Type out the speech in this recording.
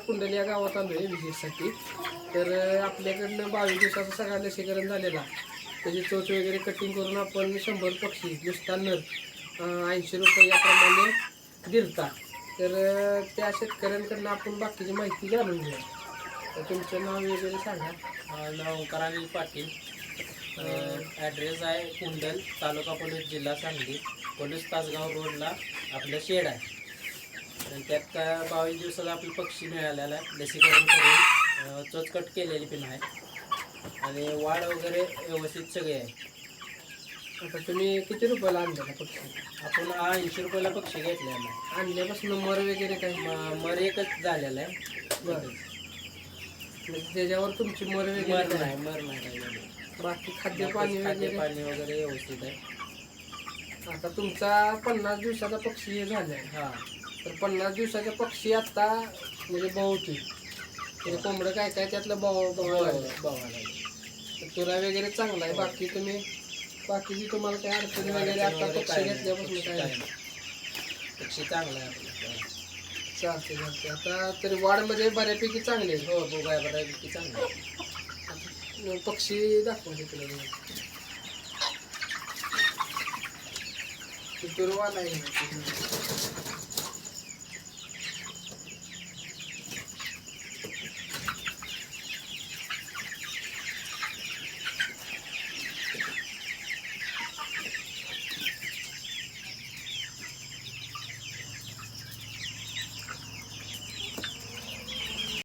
कुंडल या गावात आलो आहे विजिटसाठी. तर आपल्याकडनं 22 दिवसाचं सगळं लसीकरण झालेला. त्याची चोच वगैरे कटिंग करून आपण 100 पक्षी नुसता नर 80 रुपये याप्रमाणे दिलता. तर त्या शेतकऱ्यांकडनं आपण बाकीची माहिती जाणून घेऊया. तर तुमचं नाव वगैरे सांगा. नाव ओंकार अनिल पाटील. ॲड्रेस आहे कुंडल, तालुका पोलीस, जिल्हा सांगली. पोलीस तासगाव रोडला आपलं शेड आहे. आणि त्यात का 22 दिवसाचा आपलं पक्षी मिळालेला आहे. लसीकरण करून चोच कट केलेली पण आहे आणि वाढ वगैरे व्यवस्थित सगळे आहे. आता तुम्ही किती रुपयाला आणलेला पक्षी? आपण 80 रुपयाला पक्षी घेतलेला आहे. आणल्यापासून मर वगैरे काय? मर एकच झालेला आहे. बरं, म्हणजे त्याच्यावर तुमची मर मर वगैरे नाही, मर नाही काय झालं. बाकी खाद्य पाणी वगैरे? पाणी वगैरे व्यवस्थित आहे. आता तुमचा 50 दिवसाचा पक्षी हे झालाय. हां, तर 50 दिवसाचा पक्षी आता म्हणजे बवती म्हणजे कोंबडं काय काय त्यातलं बवायला. तुरा वगैरे चांगला आहे. बाकीची तुम्हाला काय अडचणी वगैरे आता पक्षी घेतल्यापासून काय नाही? पक्षी चांगला आहे आपलं. चालते. आता तरी वाढमध्ये बऱ्यापैकी चांगले आहे. हो, बघाय बऱ्यापैकी चांगलं आहे. पक्षी दाखवा तिकडे. तुरवा नाही